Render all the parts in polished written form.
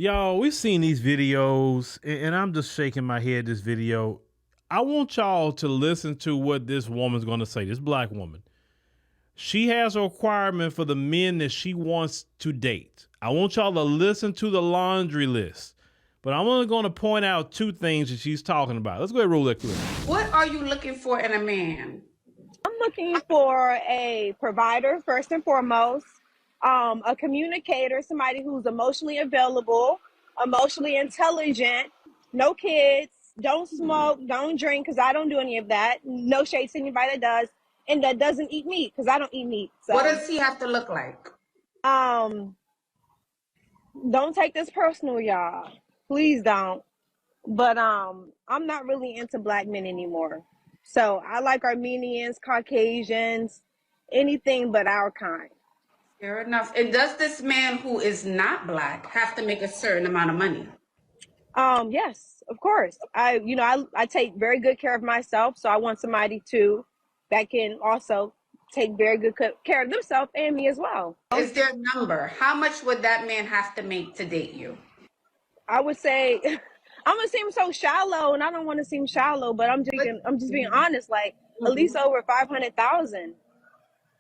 Y'all, we've seen these videos, and I'm just shaking my head. This video, I want y'all to listen to what this woman's going to say. This black woman, she has a requirement for the men that she wants to date. I want y'all to listen to the laundry list, but I'm only going to point out two things that she's talking about. Let's go ahead and roll that clip. What are you looking for in a man? I'm looking for a provider, first and foremost, a communicator, somebody who's emotionally available, emotionally intelligent, no kids, don't smoke, don't drink, because I don't do any of that. No shade to anybody that does, and that doesn't eat meat, because I don't eat meat. So, What does he have to look like? don't take this personal, y'all. Please don't. But I'm not really into black men anymore. So I like Armenians, Caucasians, anything but our kind. Fair enough. And does this man who is not black have to make a certain amount of money? Yes, of course. I take very good care of myself, so I want somebody too that can also take very good care of themselves and me as well. Is there a number? How much would that man have to make to date you? I would say I'm gonna seem so shallow, and I don't want to seem shallow, but I'm just being honest. Like at least over 500,000.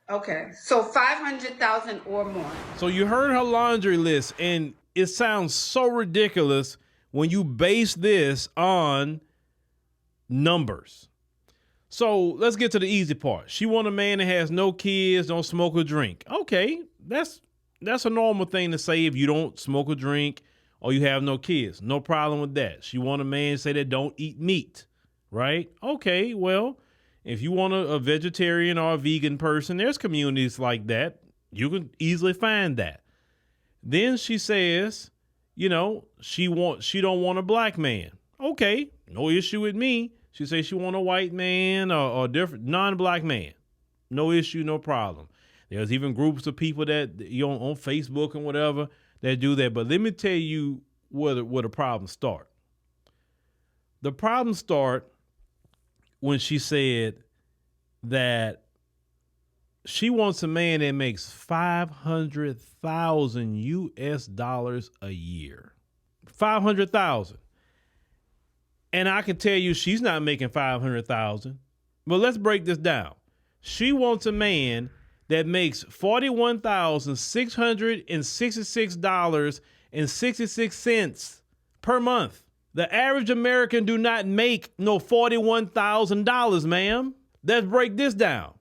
Okay, so 500,000 or more. So you heard her laundry list, and it sounds so ridiculous when you base this on numbers. So let's get to the easy part. She want a man that has no kids, don't smoke or drink. Okay, that's a normal thing to say if you don't smoke or drink or you have no kids. No problem with that. She want a man say that don't eat meat, right? Okay, well, if you want a vegetarian or a vegan person, there's communities like that. You can easily find that. Then she says, she don't want a black man. Okay, no issue with me. She says she want a white man or different non-black man. No issue, no problem. There's even groups of people that on Facebook and whatever that do that. But let me tell you where the problems start. The problems start when she said that she wants a man that makes 500,000 US dollars a year. 500,000. And I can tell you she's not making 500,000. But let's break this down. She wants a man that makes $41,666.66 per month. The average American do not make no $41,000, ma'am. Let's break this down.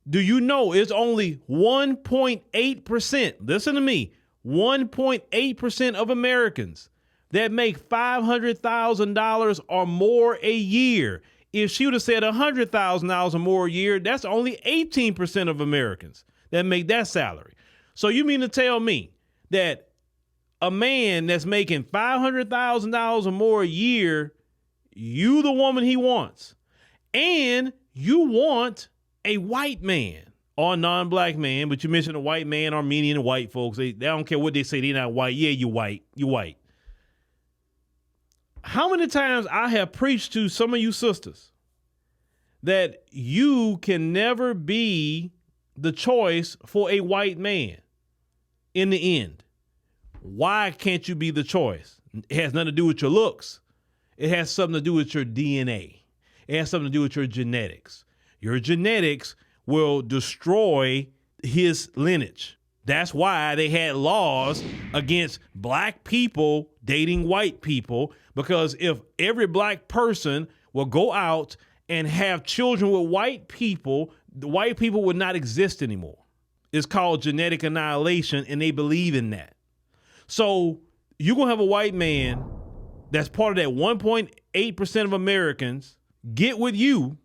Do you know it's only 1.8%, listen to me, 1.8% of Americans that make $500,000 or more a year. If she would have said $100,000 or more a year, that's only 18% of Americans that make that salary. So you mean to tell me that a man that's making $500,000 or more a year, you the woman he wants, and you want a white man or a non-black man, but you mentioned a white man, Armenian white folks, they don't care what they say, they're not white. Yeah, you white. How many times I have preached to some of you sisters that you can never be the choice for a white man in the end. Why can't you be the choice? It has nothing to do with your looks. It has something to do with your DNA. It has something to do with your genetics. Your genetics will destroy his lineage. That's why they had laws against black people dating white people, because if every black person will go out and have children with white people, the white people would not exist anymore. It's called genetic annihilation, and they believe in that. So you're going to have a white man that's part of that 1.8% of Americans get with you,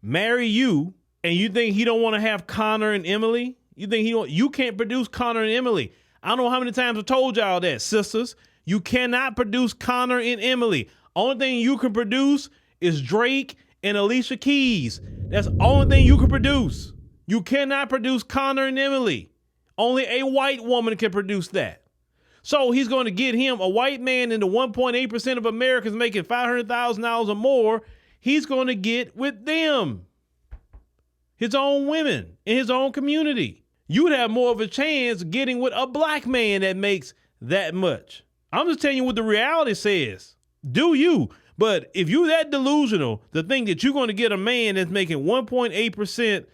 marry you, and you think he don't want to have Connor and Emily? You think you can't produce Connor and Emily. I don't know how many times I told y'all that, sisters. You cannot produce Connor and Emily. Only thing you can produce is Drake and Alicia Keys. That's the only thing you can produce. You cannot produce Connor and Emily. Only a white woman can produce that. So he's going to get him, a white man in the 1.8% of Americans making $500,000 or more. He's going to get with them, his own women in his own community. You would have more of a chance getting with a black man that makes that much. I'm just telling you what the reality says. Do you? But if you're that delusional to think that you're going to get a man that's making 1.8%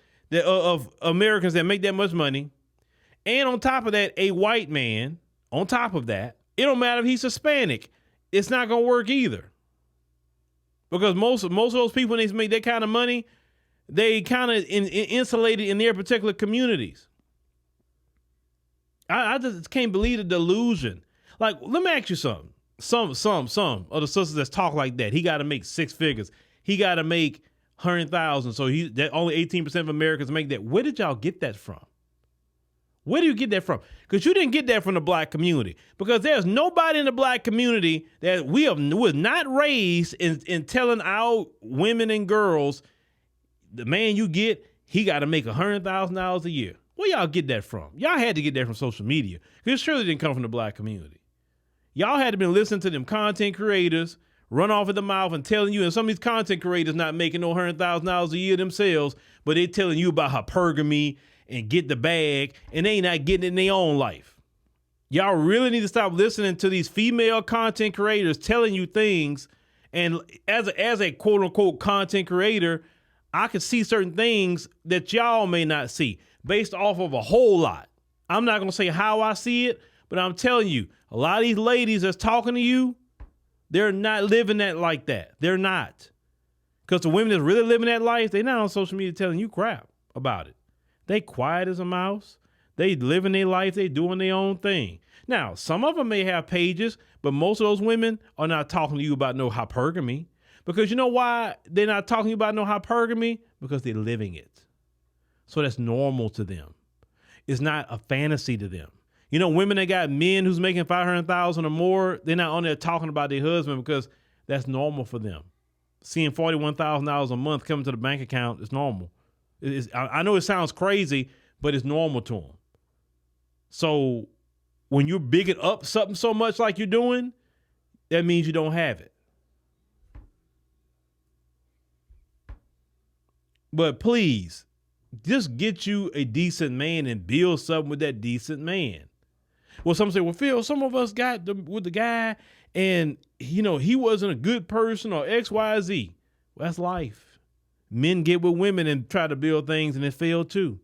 of Americans that make that much money, and on top of that, a white man, on top of that, it don't matter if he's Hispanic, it's not going to work either. Because most of those people, when they make that kind of money, they kind of insulated in their particular communities. I just can't believe the delusion. Like, let me ask you something. Some of the sisters that talk like that, he got to make 6 figures. He got to make 100,000. So that only 18% of Americans make that. Where did y'all get that from? Where do you get that from? Because you didn't get that from the black community. Because there's nobody in the black community that was not raised in telling our women and girls, the man you get, he got to make $100,000 a year. Where y'all get that from? Y'all had to get that from social media. Because it surely didn't come from the black community. Y'all had to been listening to them content creators run off at the mouth and telling you, and some of these content creators not making no $100,000 a year themselves, but they telling you about hypergamy and get the bag, and they not getting it in their own life. Y'all really need to stop listening to these female content creators telling you things. And as a quote unquote content creator, I can see certain things that y'all may not see based off of a whole lot. I'm not going to say how I see it, but I'm telling you, a lot of these ladies that's talking to you, they're not living that like that. They're not. Because the women that's really living that life, they're not on social media telling you crap about it. They quiet as a mouse. They living their life. They doing their own thing. Now, some of them may have pages, but most of those women are not talking to you about no hypergamy. Because you know why they're not talking about no hypergamy? Because they're living it. So that's normal to them. It's not a fantasy to them. You know, women that got men who's making $500,000 or more, they're not on there talking about their husband because that's normal for them. Seeing $41,000 a month come to the bank account is normal. I know it sounds crazy, but it's normal to them. So when you're bigging up something so much like you're doing, that means you don't have it. But please, just get you a decent man and build something with that decent man. Well, some say, well, Phil, some of us got with the guy and, you know, he wasn't a good person or X, Y, Z. Well, that's life. Men get with women and try to build things and it fail too.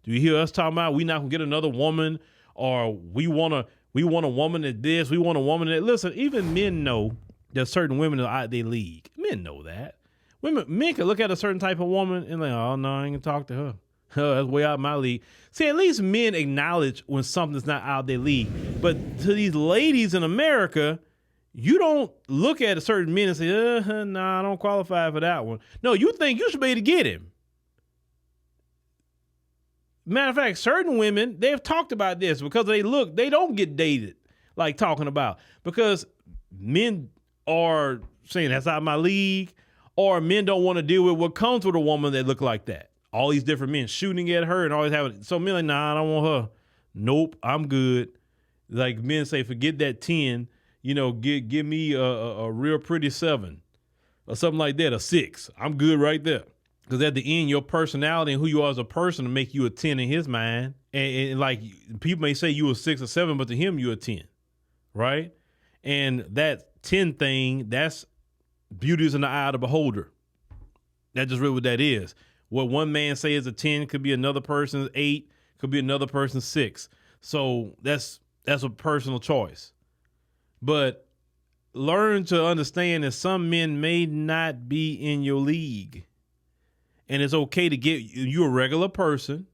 Do you hear us talking about we not gonna get another woman, or we want a woman at this, we want a woman that, listen, even men know that certain women are out their league. Men know that. Men can look at a certain type of woman and like, oh no, I ain't gonna talk to her. That's way out my league. See, at least men acknowledge when something's not out their league. But to these ladies in America, you don't look at a certain men and say, nah, I don't qualify for that one. No, you think you should be able to get him. Matter of fact, certain women, they've talked about this because they don't get dated, like talking about, because men are saying that's out of my league, or men don't want to deal with what comes with a woman that look like that. All these different men shooting at her and always having, so men like, nah, I don't want her. Nope, I'm good. Like men say, forget that 10. You know, give me a real pretty 7 or something like that, a 6. I'm good right there. Because at the end, your personality and who you are as a person will make you a 10 in his mind. And like people may say you a 6 or 7, but to him, you're a 10, right? And that 10 thing, that's beauty is in the eye of the beholder. That's just really what that is. What one man say is a 10 could be another person's 8, could be another person's 6. So that's a personal choice. But learn to understand that some men may not be in your league. And it's okay to get you a regular person,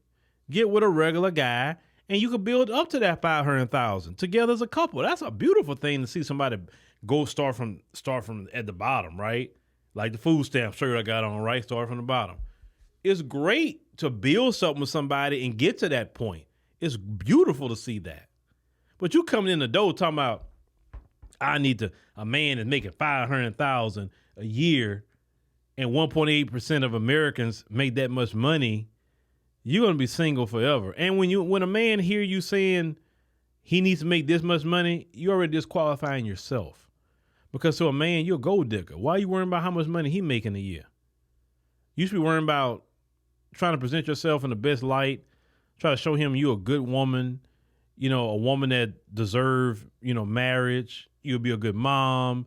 get with a regular guy, and you can build up to that 500,000 together as a couple. That's a beautiful thing to see somebody go start from at the bottom, right? Like the food stamp shirt I got on, right? Start from the bottom. It's great to build something with somebody and get to that point. It's beautiful to see that. But you coming in the door talking about, I need a man that's making 500,000 a year and 1.8% of Americans make that much money, you're going to be single forever. And when a man hear you saying he needs to make this much money, you're already disqualifying yourself. Because to a man, you're a gold digger. Why are you worrying about how much money he making a year? You should be worrying about trying to present yourself in the best light, try to show him you're a good woman, a woman that deserve, marriage. You'll be a good mom.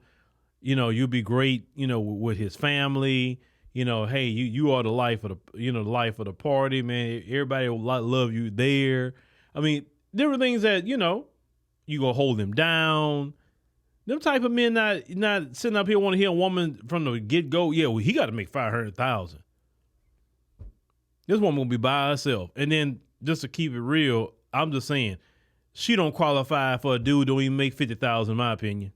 You'll be great, with his family. Hey, you are the life of the the party, man. Everybody will love you there. I mean, different things that, you gonna hold him down. Them type of men not sitting up here want to hear a woman from the get go. Yeah, well, he got to make 500,000. This woman gonna be by herself. And then just to keep it real, I'm just saying, she don't qualify for a dude who don't even make 50,000 in my opinion.